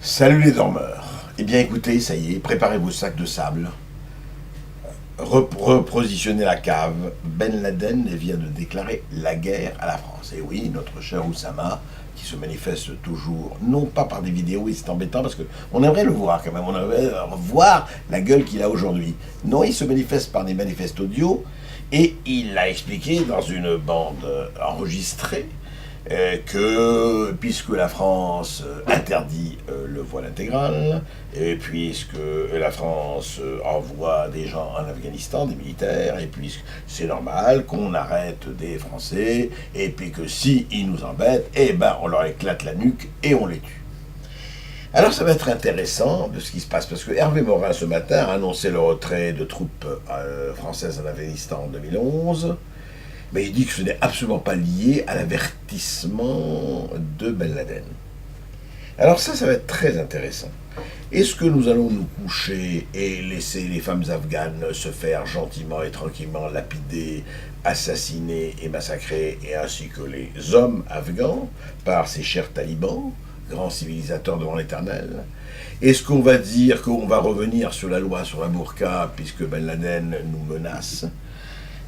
Salut les dormeurs. Eh bien écoutez, ça y est, préparez vos sacs de sable. Repositionnez la cave. Ben Laden vient de déclarer la guerre à la France. Et oui, notre cher Oussama, qui se manifeste toujours, non pas par des vidéos, et c'est embêtant parce qu'on aimerait le voir quand même, on aimerait voir la gueule qu'il a aujourd'hui. Non, il se manifeste par des manifestes audio, et il l'a expliqué dans une bande enregistrée, que puisque la France interdit le voile intégral, et puisque la France envoie des gens en Afghanistan, des militaires, et puisque c'est normal qu'on arrête des Français, et puis que si ils nous embêtent, eh ben on leur éclate la nuque et on les tue. Alors ça va être intéressant de ce qui se passe, parce que Hervé Morin ce matin a annoncé le retrait de troupes françaises en Afghanistan en 2011, mais il dit que ce n'est absolument pas lié à l'avertissement de Ben Laden. Alors ça va être très intéressant. Est-ce que nous allons nous coucher et laisser les femmes afghanes se faire gentiment et tranquillement lapider, assassiner et massacrer, et ainsi que les hommes afghans, par ces chers talibans, grands civilisateurs devant l'éternel? Est-ce qu'on va dire qu'on va revenir sur la loi sur la burqa, puisque Ben Laden nous menace?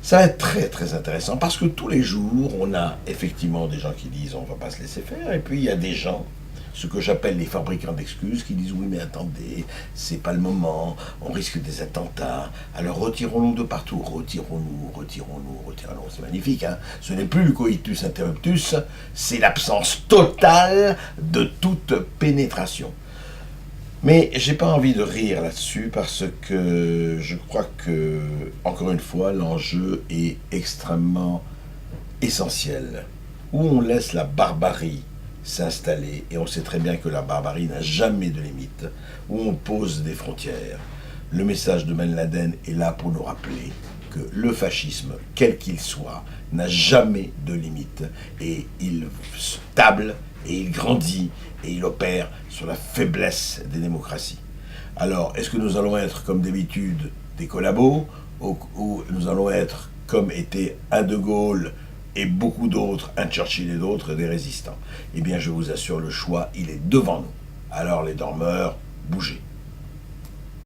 Ça va être très très intéressant, parce que tous les jours, on a effectivement des gens qui disent on ne va pas se laisser faire, et puis il y a des gens, ce que j'appelle les fabricants d'excuses, qui disent oui mais attendez, c'est pas le moment, on risque des attentats, alors retirons-nous de partout, retirons-nous, c'est magnifique, hein. Ce n'est plus le coitus interruptus, c'est l'absence totale de toute pénétration. Mais j'ai pas envie de rire là-dessus parce que je crois que, encore une fois, l'enjeu est extrêmement essentiel. Où on laisse la barbarie s'installer, et on sait très bien que la barbarie n'a jamais de limite, où on pose des frontières. Le message de Ben Laden est là pour nous rappeler que le fascisme, quel qu'il soit, n'a jamais de limite, et il stable, et il grandit, et il opère sur la faiblesse des démocraties. Alors, est-ce que nous allons être, comme d'habitude, des collabos, ou nous allons être, comme était un De Gaulle et beaucoup d'autres, un Churchill et d'autres, des résistants? Eh bien, je vous assure, le choix, il est devant nous. Alors, les dormeurs, bougez.